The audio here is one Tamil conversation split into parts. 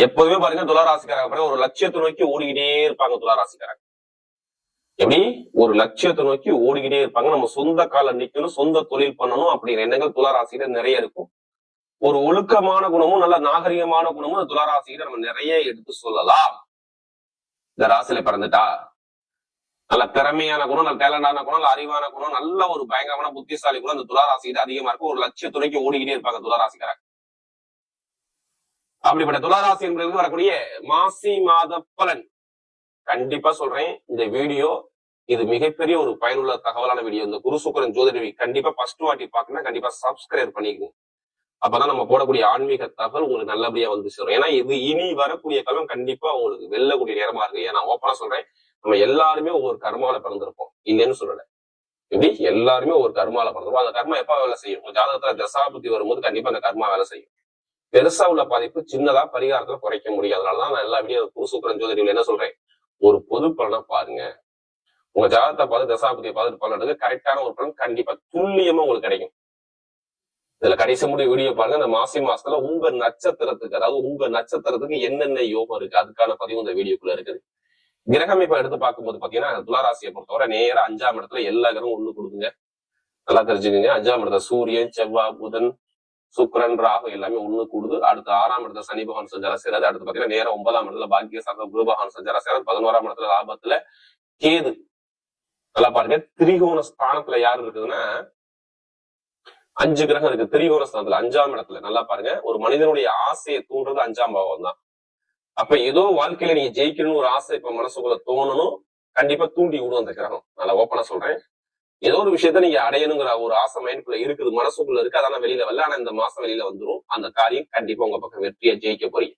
எப்போதுமே பாருங்க துளாராசிக்காரங்க ஒரு லட்சியத்தை நோக்கி ஓடிக்கிட்டே இருப்பாங்க. துளாராசிக்காரங்க எப்படி ஒரு லட்சியத்தை நோக்கி ஓடிக்கிட்டே இருப்பாங்க. நம்ம சொந்த கால நிக்கணும், சொந்த தொழில் பண்ணணும் அப்படிங்கிற எண்ணங்கள் துளாராசியில நிறைய இருக்கும். ஒரு ஒழுக்கமான குணமும் நல்ல நாகரிகமான குணமும் துளாராசியில நம்ம நிறைய எடுத்து சொல்லலாம். இந்த ராசியில பிறந்துட்டா நல்ல திறமையான குணம், நல்ல டேலண்டான குணம், நல்ல அறிவான குணம், நல்ல ஒரு பயங்கரமான புத்திசாலி குணம் இந்த துளாராசியில அதிகமா இருக்கும். ஒரு லட்சிய துறைக்கு ஓடிக்கிட்டே இருப்பாங்க துளாராசிக்காரங்க. அப்படிப்பட்ட துளாராசி என்பதற்கு வரக்கூடிய மாசி மாத பலன் கண்டிப்பா சொல்றேன். இந்த வீடியோ இது மிகப்பெரிய ஒரு பயனுள்ள தகவலான வீடியோ. இந்த குரு சுக்கிரன் ஜோதிடவி கண்டிப்பா ஃபர்ஸ்ட் வாட்டி பாக்கணும், கண்டிப்பா சப்ஸ்கிரைப் பண்ணிக்கணும். அப்பதான் நம்ம போடக்கூடிய ஆன்மீக தகவல் உங்களுக்கு நல்லபடியா வந்து சேரும். ஏன்னா இது இனி வரக்கூடிய காலம் கண்டிப்பா உங்களுக்கு வெல்லக்கூடிய நேரமா இருக்கு. ஏன்னா ஓப்பனா சொல்றேன், நம்ம எல்லாருமே ஒவ்வொரு கர்மால பிறந்திருப்போம், இல்லைன்னு சொல்லல. எப்படி எல்லாருமே ஒரு கர்மால பிறந்திருப்போம். அந்த கர்மா எப்ப வேலை செய்யும்? ஜாதகத்துல தசாபுத்தி வரும்போது கண்டிப்பா அந்த கர்மா வேலை செய்யும். பெருசா உள்ள பாதிப்பு சின்னதா பரிகாரத்துல குறைக்க முடியும். அதனாலதான் நான் எல்லா வீடியோ குரு சுக்கிரன் ஜோதிடவில் என்ன சொல்றேன், ஒரு பொது பலனை பாருங்க. உங்க ஜாதகத்தை பார்த்து தசாபதியை பார்த்துட்டு பலன் கரெக்டான ஒரு பலன் கண்டிப்பா துல்லியமா உங்களுக்கு கிடைக்கும். இதுல கடைசி முடிவு வீடியோ பாருங்க. இந்த மாசி மாசத்துல உங்க நட்சத்திரத்துக்கு, அதாவது உங்க நட்சத்திரத்துக்கு என்னென்ன யோகம் இருக்கு அதுக்கான பதிவு இந்த வீடியோக்குள்ள இருக்குது. கிரகம் இப்ப எடுத்து பார்க்கும்போது பாத்தீங்கன்னா துளாராசியை பொறுத்தவரை நேரம் 5ஆம் இடத்துல எல்லா கிரகம் ஒண்ணு கொடுக்குங்க. நல்லா தெரிஞ்சுக்கோங்க. 5ஆம் இடத்துல சூரியன், செவ்வாய், புதன், சுக்கிரன், ராகு எல்லாமே ஒண்ணு கூடுது. அடுத்து 6ஆம் இடத்துல சனி பகவான் சஞ்சாரம் செய்யறது. அடுத்து பாத்தீங்கன்னா நேரம் 9ஆம் இடத்துல பாக்கிய சார்ந்த குரு பகவான் சஞ்சாரம் செய்யறது. 11ஆம் இடத்துல லாபத்துல கேது. நல்லா பாருங்க, திரிகோண ஸ்தானத்துல யாரு இருக்குதுன்னா 5 கிரகம் இருக்கு. திரிகோண ஸ்தானத்துல 5ஆம் இடத்துல நல்லா பாருங்க, ஒரு மனிதனுடைய ஆசையை தூண்டுறது 5ஆம் பாவம் தான். அப்ப ஏதோ வாழ்க்கையில நீங்க ஜெயிக்கணும்னு ஒரு ஆசை இப்ப மனசுக்குள்ள தோணணும், கண்டிப்பா தூண்டி விடும் அந்த கிரகம். நல்லா ஓப்பனா சொல்றேன், ஏதோ ஒரு விஷயத்த நீங்க அடையணுங்கிற ஒரு ஆசை மைண்டுக்குள்ள இருக்குது, மனசுக்குள்ள இருக்கு. அதான வெளியில வரல, ஆனா இந்த மாசம் வெளியில வந்துடும். அந்த காரியம் கண்டிப்பா உங்க பக்கம் வெற்றியை ஜெயிக்க போறீங்க.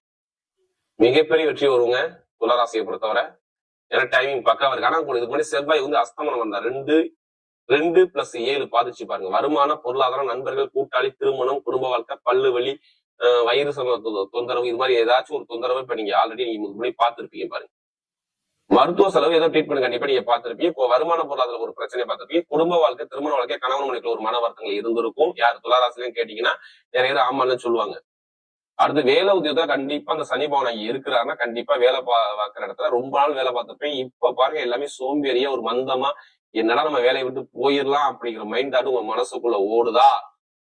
மிகப்பெரிய வெற்றி வருங்க துளாராசியை பொறுத்தவரை. ஏன்னா டைமிங் பக்காவா இருக்கு. ஆனா இதுக்கு முன்னாடி செவ்வாய் வந்து அஸ்தமனம் வந்தா 2+7 பாதிச்சு பாருங்க. வருமானம், பொருளாதாரம், நண்பர்கள், கூட்டாளி, திருமணம், குடும்ப வாழ்க்கை, பல்லு வலி, வயிறு தொந்தரவு, இது மாதிரி ஏதாச்சும் ஒரு தொந்தரவு இப்ப நீங்க ஆல்ரெடி நீங்க முன்னாடி பார்த்திருப்பீங்க பாருங்க. மருத்துவ செலவு ஏதோ ட்ரீட்மெண்ட் கண்டிப்பா நீங்க பார்த்திருப்பீங்க. இப்போ வருமான பொருளாதார ஒரு பிரச்சனை பார்த்திருப்பீங்க. குடும்ப வாழ்க்கை, திருமண வாழ்க்கை, கணவன் மனைவிக்கு ஒரு மன வருத்தங்கள் இருந்திருக்கும். யார் துளாராசிலையும் கேட்டீங்கன்னா நிறைய பேர் ஆமான்னு சொல்லுவாங்க. அடுத்து வேலை உத்தியோகத்துல கண்டிப்பா அந்த சனி பவன் அங்க இருக்கிறாருன்னா கண்டிப்பா வேலை பார்க்கிற இடத்துல ரொம்ப நாள் வேலை பார்த்திருப்பேன். இப்ப பாருங்க எல்லாமே சோம்பேறியா ஒரு மந்தமா, என்னடா நம்ம வேலையை விட்டு போயிடலாம் அப்படிங்கிற மைண்ட் தாட் உங்க மனசுக்குள்ள ஓடுதா?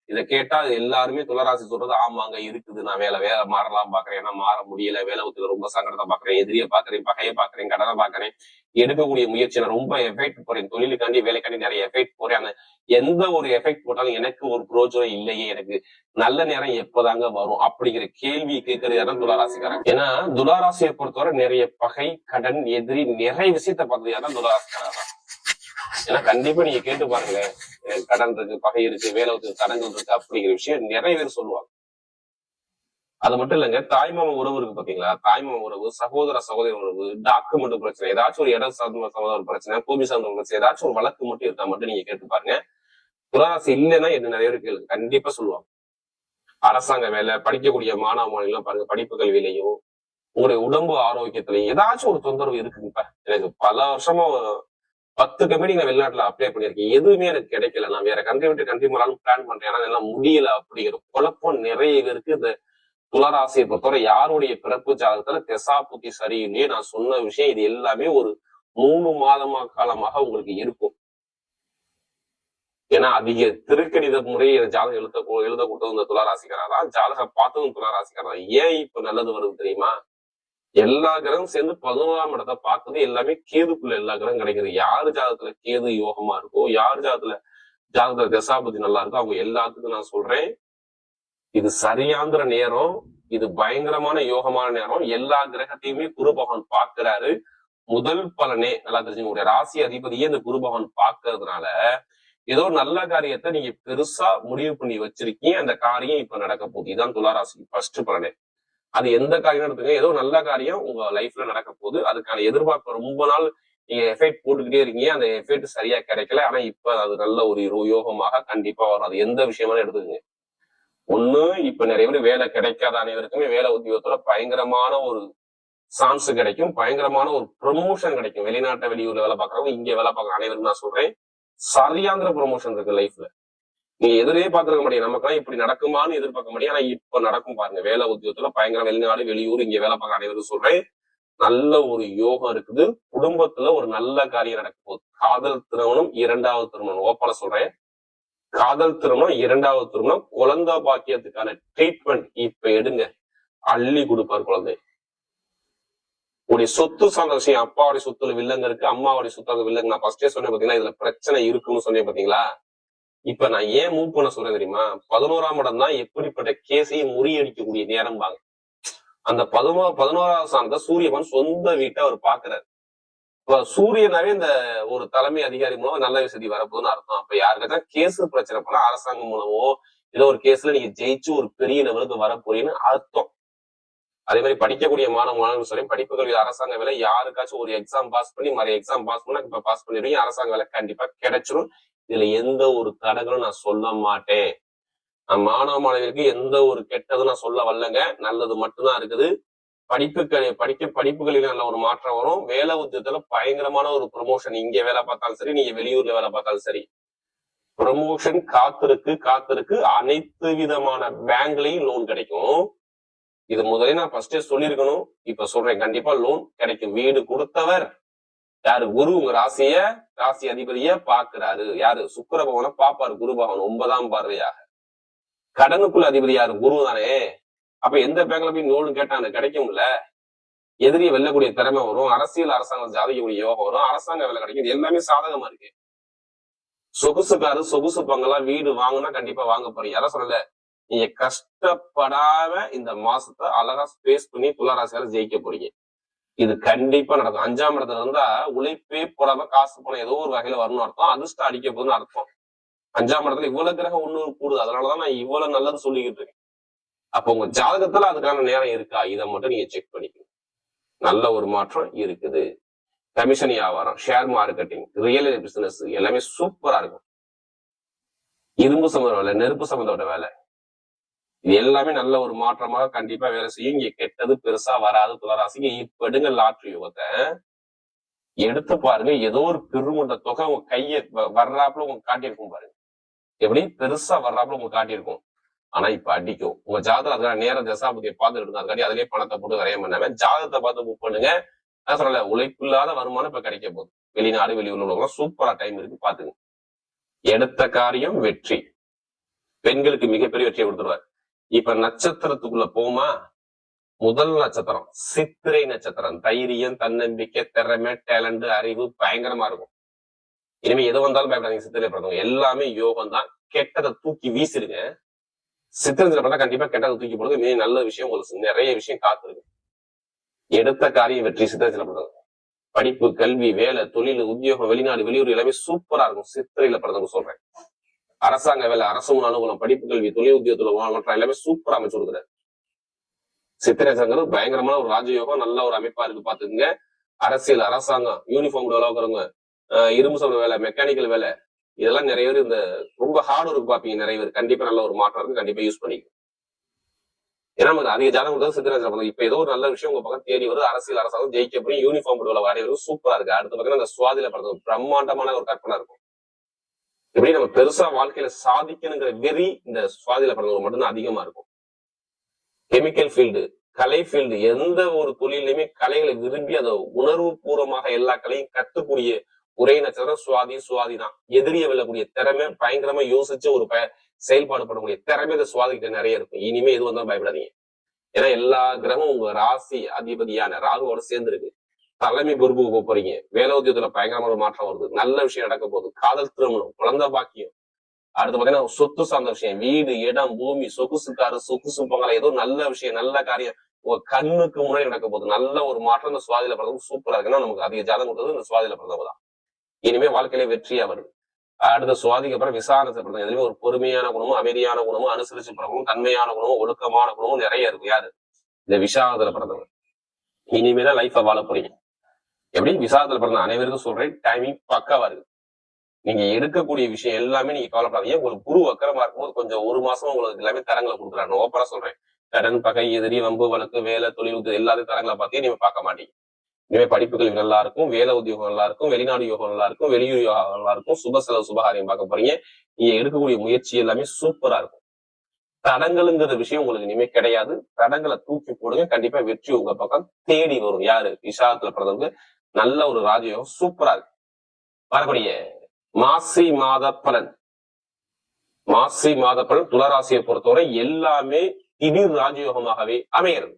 இதை கேட்டா எல்லாருமே துளாராசி சொல்றது ஆமாங்க இருக்குது, நான் வேலை மாறலாம் பாக்குறேன், ஏன்னா மாற முடியல, வேலை உத்தியோகம் ரொம்ப சங்கடத்தை பாக்குறேன், எதிரியை பாக்குறேன், பகையை பாக்குறேன், கடனை பாக்குறேன், எடுக்கக்கூடிய முயற்சி நான் ரொம்ப எஃபெக்ட் போறேன், தொழிலுக்காண்டி வேலைக்காண்டி நிறைய எஃபெக்ட் போறேன். அந்த எந்த ஒரு எஃபெக்ட் போட்டாலும் எனக்கு ஒரு பிரோஜனம் இல்லையே, எனக்கு நல்ல நேரம் எப்பதாங்க வரும் அப்படிங்கிற கேள்வி கேட்கறது யாரும் துளாராசிக்காரன். ஏன்னா துளாராசியை பொறுத்தவரை நிறைய பகை, கடன், எதிரி, நிறைய விஷயத்த பார்த்தது யாரும் துளாராசிக்காரன். ஏன்னா கண்டிப்பா நீங்க கேட்டு பாருங்களேன், கடன் இருக்கு, பகை இருக்கு, வேலை தடங்கள் இருக்கு அப்படிங்கிற விஷயம் நிறைய பேர் சொல்லுவாங்க. அது மட்டும் இல்லைங்க, தாய்மாம உறவு இருக்கு பாத்தீங்களா, தாய்மாம உறவு, சகோதர சகோதரி உறவு, டாக்குமெண்ட் பிரச்சனை, ஏதாச்சும் ஒரு இடம் சார்ந்த சகோதர பிரச்சனை, பூமி சார்ந்த பிரச்சனை, ஏதாச்சும் ஒரு வழக்கு மட்டும் இருக்கா மட்டும் நீங்க கேட்டு பாருங்க. துளாராசி இல்லைன்னா என்ன நிறைய பேர் கேளுங்க, கண்டிப்பா சொல்லுவாங்க. அரசாங்க வேலை, படிக்கக்கூடிய மாணவ மாணவிகள் பாருங்க, படிப்பு கல்வியிலையும் உங்களுடைய உடம்பு ஆரோக்கியத்திலையும் ஏதாச்சும் ஒரு தொந்தரவு இருக்குங்கப்பா. எனக்கு பல வருஷமா 10 கம்பெனி நான் வெளிநாட்டுல அப்ளை பண்ணிருக்கேன், எதுவுமே எனக்கு கிடைக்கல. நான் வேற கண்ட்ரி விட்டு கண்ட்ரி போனாலும் பிளான் பண்றேன், ஆனா எல்லாம் முடியல அப்படிங்கிற குழப்பம் நிறைய பேருக்கு இந்த துளாராசியை பொறுத்தவரை யாருடைய பிறப்பு ஜாதகத்துல திசா புத்தி சரியில்லையே நான் சொன்ன விஷயம் இது எல்லாமே ஒரு 3 மாதமா காலமாக உங்களுக்கு இருக்கும். ஏன்னா அதிக திருக்கணித முறையை ஜாதகம் எழுத கொடுத்தது இந்த துளாராசிக்காரா, ஜாதகம் பார்த்ததும் துளாராசிக்காரா. ஏன் இப்ப நல்லது வருது தெரியுமா? எல்லா கிரகம் சேர்ந்து 11ஆம் இடத்தை பார்க்குது, எல்லாமே கேதுக்குள்ள எல்லா கிரகம் கிடைக்குது. யாரு ஜாதகத்துல கேது யோகமா இருக்கோ, யார் ஜாதகத்துல தசாபதி நல்லா இருக்கோ, அவங்க எல்லாத்துக்கும் நான் சொல்றேன் இது சரியாந்திர நேரம், இது பயங்கரமான யோகமான நேரம். எல்லா கிரகத்தையுமே குரு பகவான் பார்க்கிறாரு. முதல் பலனே நல்லா தெரிஞ்சு, உங்களுடைய ராசி அதிபதியே இந்த குரு பகவான் பார்க்கறதுனால ஏதோ நல்ல காரியத்தை நீங்க பெருசா முடிவு பண்ணி வச்சிருக்கீங்க, அந்த காரியம் இப்ப நடக்க போகுது. இதுதான் துளாராசி ஃபர்ஸ்ட் பலனே. அது எந்த காரியம் எடுத்துங்க, ஏதோ நல்ல காரியம் உங்க லைஃப்ல நடக்க போகுது. அதுக்கான எதிர்பார்ப்பு ரொம்ப நாள் நீங்க எஃபெக்ட் போட்டுக்கிட்டே இருக்கீங்க, அந்த எஃபெக்ட் சரியா கிடைக்கல. ஆனா இப்ப அது நல்ல ஒரு யோகமாக கண்டிப்பா வரும். அது எந்த விஷயமான எடுத்துக்கங்க. ஒண்ணு, இப்ப நிறைய பேர் வேலை கிடைக்காத அனைவருக்குமே வேலை உத்தியோகத்துல பயங்கரமான ஒரு சான்ஸ் கிடைக்கும், பயங்கரமான ஒரு ப்ரொமோஷன் கிடைக்கும். வெளிநாட்டை வெளியூர்ல வேலை பார்க்கறவங்க இங்க வேலை பார்க்கற அனைவருக்கும் நான் சொல்றேன், சரியாந்திர ப்ரொமோஷன் இருக்கு லைஃப்ல. நீங்க எதிரே பார்த்திருக்க மாட்டீங்க. நமக்கெல்லாம் இப்படி நடக்குமான்னு எதிர்பார்க்க மாட்டீங்க. ஆனா இப்ப நடக்கும் பாருங்க. வேலை உத்தியோகத்துல பயங்கர வெளிநாடு வெளியூர் இங்க வேலை பார்க்க அனைவரும் சொல்றேன். நல்ல ஒரு யோகம் இருக்குது. குடும்பத்துல ஒரு நல்ல காரியம் நடக்க போகுது. காதல் திருமணம், 2வது திருமணம் ஓப்பனா சொல்றேன். காதல் திருமணம், 2வது திருமணம், குழந்தை பாக்கியத்துக்கான ட்ரீட்மெண்ட் இப்ப எடுங்க. அள்ளி கொடுப்பார் குழந்தை. உடைய சொத்து சார்ந்த விஷயம், அப்பாவுடைய சொத்துல வில்லங்க இருக்கு, அம்மாவுடைய சொத்து வில்லங்க. நான் ஃபர்ஸ்டே சொன்னேன் பாத்தீங்களா, இதுல பிரச்சனை இருக்குன்னு சொன்னேன் பாத்தீங்களா. இப்ப நான் ஏன் மூவ் பண்ண சொல்றேன் தெரியுமா? 11ஆம் இடம் தான் எப்படிப்பட்ட கேஸையும் முறியடிக்கக்கூடிய நேரம் பாங்க. அந்த 11வது ஸ்தானத்தை சூரியன் சொந்த வீட்டை அவர் பாக்குறாரு. இப்ப சூரியனாவே இந்த ஒரு தலைமை அதிகாரி மூலம் நல்ல விசதி வரப்போகுதுன்னு அர்த்தம். அப்ப யாருக்காச்சும் கேஸ் பிரச்சனை போனா அரசாங்கம் மூலமோ ஏதோ ஒரு கேஸ்ல நீங்க ஜெயிச்சு ஒரு பெரிய லெவலுக்கு வரப்போறீங்கன்னு அர்த்தம். அதே மாதிரி படிக்கக்கூடிய மாணவர்கள் சொல்லி படிப்புகள் அரசாங்க வேலை யாருக்காச்சும் ஒரு எக்ஸாம் பாஸ் பண்ணி மறு எக்ஸாம் பாஸ் பண்ணா இப்ப பாஸ் பண்ணிடுவீங்க. அரசாங்க வேலை கண்டிப்பா கிடைச்சிடும். இதுல எந்த ஒரு தடங்களும் நான் சொல்ல மாட்டேன். நான் மாணவ மாணவிகளுக்கு எந்த ஒரு கெட்டதும் நான் சொல்ல வரலங்க. நல்லது மட்டும்தான் இருக்குது. படிப்புகளில் நல்ல ஒரு மாற்றம் வரும். வேலை உத்தியத்துல பயங்கரமான ஒரு ப்ரொமோஷன். இங்க வேலை பார்த்தாலும் சரி, நீங்க வெளியூர்ல வேலை பார்த்தாலும் சரி, ப்ரொமோஷன் காத்திருக்கு. அனைத்து விதமான பேங்க்லயும் லோன் கிடைக்கும். இது முதலே நான் ஃபர்ஸ்டே சொல்லியிருக்கணும். இப்ப சொல்றேன், கண்டிப்பா லோன் கிடைக்கும். வீடு கொடுத்தவர் யாரு? குரு. உங்க ராசி அதிபதிய பாக்குறாரு. யாரு? சுக்கிர பகவானை பாப்பாரு. குரு பகவான் 9ஆம் பார்வையாக. கடனுக்குள்ள அதிபதி யாரு? குரு தானே. அப்ப எந்த பேங்க்ல போய் லோன் கேட்டாங்க கிடைக்கும்ல. எதிரியை வெல்லக்கூடிய திறமை வரும். அரசியல் அரசாங்கம் ஜாதிக்கக்கூடிய யோகம் வரும். அரசாங்க வேலை கிடைக்கும். இது எல்லாமே சாதகமா இருக்கு. சொகுசு பங்கெல்லாம் வீடு வாங்கினா கண்டிப்பா வாங்க போறீங்க. யாரும் சொல்லல. நீங்க கஷ்டப்படாம இந்த மாசத்தை அழகா ஸ்பேஸ் பண்ணி துளாராசியால ஜெயிக்க போறீங்க. இது கண்டிப்பா நடக்கும். 5ஆம் இடத்துல இருந்தா உழைப்பே போடாம காசு பணம் ஏதோ ஒரு வகையில வரணும்னு அர்த்தம். அதிர்ஷ்டம் அடிக்க போகுதுன்னு அர்த்தம். 5ஆம் இடத்துல இவ்வளவு கிரகம் ஒண்ணு கூடுது. அதனாலதான் நான் இவ்வளவு நல்லது சொல்லிக்கிட்டு இருக்கேன். அப்ப உங்க ஜாதகத்துல அதுக்கான நேரம் இருக்கா? இதை மட்டும் நீங்க செக் பண்ணிக்கணும். நல்ல ஒரு மாற்றம் இருக்குது. கமிஷன் வியாபாரம், ஷேர் மார்க்கெட்டிங், ரியல் பிசினஸ் எல்லாமே சூப்பரா இருக்கும். இரும்பு சம்பந்த வேலை, நெருப்பு சம்பந்தோட வேலை, இது எல்லாமே நல்ல ஒரு மாற்றமாக கண்டிப்பா வேலை செய்யும். இங்க கெட்டது பெருசா வராது. துளராசிங்க இப்ப எடுங்க லாட்ரி யோகத்தை எடுத்து பாருங்க. ஏதோ ஒரு பெருமுண்ட தொகை உங்க கைய வர்றாப்புல உங்களுக்கு காட்டியிருக்கும் பாருங்க. எப்படி பெருசா வர்றாப்புல உங்களுக்கு காட்டியிருக்கும். ஆனா இப்ப அடிக்கும். உங்க ஜாதகம் அதுக்கான நேர தசாபதியை பார்த்துட்டு இருந்தா அதுக்காண்டி அதுலயே பணத்தை போட்டு வரைய பண்ணாம ஜாதகத்தை பார்த்து புக் பண்ணுங்க. நான் சொல்லல, உழைப்பு இல்லாத வருமானம் இப்ப கிடைக்க போகுது. வெளிநாடு வெளியூர்ல சூப்பரா டைம் இருக்கு, பாத்துங்க. எடுத்த காரியம் வெற்றி. பெண்களுக்கு மிகப்பெரிய வெற்றியை கொடுத்துருவார். இப்ப நட்சத்திரத்துக்குள்ள போமா. முதல் நட்சத்திரம் சித்திரை நட்சத்திரம். தைரியம், தன்னம்பிக்கை, திறமை, டேலண்ட், அறிவு பயங்கரமா இருக்கும். இனிமே எது வந்தாலும் பயப்படாதீங்க. சித்திரை பிறந்தவங்க எல்லாமே யோகம் தான். கெட்டதை தூக்கி வீசிருங்க. சித்திரத்துல பண்ணா கண்டிப்பா கெட்டதை தூக்கி போடுங்க. நல்ல விஷயம் உங்களுக்கு நிறைய விஷயம் காத்திருக்கு. எடுத்த காரியம் வெற்றி. சித்திரத்துல பிறந்தவங்க படிப்பு, கல்வி, வேலை, தொழில், உத்தியோகம், வெளிநாடு வெளியூர் எல்லாமே சூப்பரா இருக்கும். சித்திரையில பிறந்தவங்க சொல்றேன். அரசாங்க வேலை, அரசு அனுகூலம், படிப்பு, கல்வி, தொழில், உத்தியோகத்துல மற்ற எல்லாமே சூப்பரா அமைச்சு கொடுக்குறாரு. சித்திரை சங்கர் பயங்கரமான ஒரு ராஜயோகம், நல்ல ஒரு அமைப்பா இருக்கு. பாத்துக்கங்க. அரசியல், அரசாங்கம், யூனிஃபார்ம் வேலை இருக்கிறவங்க, இரும்பு சம்பந்த வேலை, மெக்கானிக்கல் வேலை, இதெல்லாம் நிறைய பேர் இந்த ரொம்ப ஹார்ட் ஒர்க் பாப்பீங்க. நிறைய பேர் கண்டிப்பா நல்ல ஒரு மாற்றம் இருக்கு. கண்டிப்பா யூஸ் பண்ணிக்கணும். ஏன்னா நமக்கு அதிக ஜாதகம் கொடுத்தது சித்திரை. இப்ப ஏதோ ஒரு நல்ல விஷயம் உங்க பக்கம் தேடி வருது. அரசியல் அரசாங்கம் ஜெயிக்க போய் யூனிஃபார்ம் வேலை வரையறது சூப்பரா இருக்கு. அடுத்த பக்கம் அந்த சுவாதியில பிறந்தது பிரம்மாண்டமான ஒரு கற்பனை இருக்கும். எப்படி நம்ம பெருசா வாழ்க்கையில சாதிக்கணுங்கிற வெறி இந்த சுவாதியில பிறந்தவங்க மட்டும்தான் அதிகமா இருக்கும். கெமிக்கல் ஃபீல்டு, கலை ஃபீல்டு, எந்த ஒரு தொழிலையுமே கலைகளை விரும்பி அதை உணர்வு பூர்வமாக எல்லா கலையும் கத்துக்கூடிய ஒரே நட்சத்திரம் சுவாதி தான். எதிரிய வெல்லக்கூடிய திறமை, பயங்கரமா யோசிச்சு ஒரு செயல்பாடு பண்ணக்கூடிய திறமை இந்த சுவாதிகிட்ட நிறைய இருக்கும். இனிமே எது வந்தாலும் பயப்படாதீங்க. ஏன்னா எல்லா கிரகமும் உங்க ராசி அதிபதியான ராகுவோட சேர்ந்து இருக்கு. தலைமை பொறுப்புக்கு போறீங்க. வேலை உத்தியோகத்துல பயங்கரமான மாற்றம் வருது. நல்ல விஷயம் நடக்க போகுது. காதல் திருமணம், குழந்தை பாக்கியம், அடுத்து பாத்தீங்கன்னா சொத்து சார்ந்த விஷயம், வீடு, இடம், பூமி, சொகுசு பங்களா, ஏதோ நல்ல விஷயம், நல்ல காரியம் உங்க கண்ணுக்கு முன்னாடி நடக்க போகுது. நல்ல ஒரு மாற்றம் இந்த சுவாதியில பிறந்தவங்க சூப்பரா இருக்குன்னா நமக்கு அதிக ஜாதகம் கொடுத்தது இந்த சுவாதியில பிறந்தவங்க தான். இனிமே வாழ்க்கையில வெற்றியா வருது. அடுத்த சுவாதிக்கு அப்புறம் விசாரணை பிறந்தவங்க. எதுவுமே ஒரு பொறுமையான குணமும், அமைதியான குணமும், அனுசரிச்சு பிறகும், தன்மையான குணமும், ஒழுக்கமான குணமும் நிறைய இருக்கும். யாரு? இந்த விசாகத்துல பிறந்தவங்க. இனிமேதான் லைஃப வாழ போறீங்க. எப்படி? விசாகத்துல பிறந்த அனைவருக்கும் சொல்றேன், டைமிங் பக்காவா இருக்கு. நீங்க எடுக்கக்கூடிய விஷயம் எல்லாமே நீங்க கவலைப்படாதீங்க. உங்களுக்கு குரு வக்கரமா இருக்கும்போது கொஞ்சம் ஒரு மாசமா உங்களுக்கு எல்லாமே தரங்களை கொடுக்குறாங்க. ஓப்பரா சொல்றேன். கடன், பகை, எதிரி, வம்பு, வழக்கு, வேலை, தொழில், எல்லாத்தையும் தரங்களை பார்த்தே நீங்க பார்க்க மாட்டீங்க. இனிமே படிப்பு கல்வி நல்லா இருக்கும், வேலை உத்தியோகம் நல்லா இருக்கும், வெளிநாடு யோகம் நல்லா இருக்கும், வெளியூர் யோகம் நல்லா இருக்கும், சுப செலவு சுபகாரியம் பார்க்க போறீங்க. நீங்க எடுக்கக்கூடிய முயற்சி எல்லாமே சூப்பரா இருக்கும். தடங்களுங்கிற விஷயம் உங்களுக்கு இனிமே கிடையாது. தடங்களை தூக்கி போடுங்க, கண்டிப்பா வெற்றி உங்க பக்கம் தேடி வரும். யாரு விசாகத்துல பிறந்தவங்க நல்ல ஒரு ராஜயோகம் சூப்பரா இருக்கு. வரக்கூடிய மாசி மாத பலன். மாசி மாத பலன் துளாராசியை பொறுத்தவரை எல்லாமே திடீர் ராஜயோகமாகவே அமைகிறது.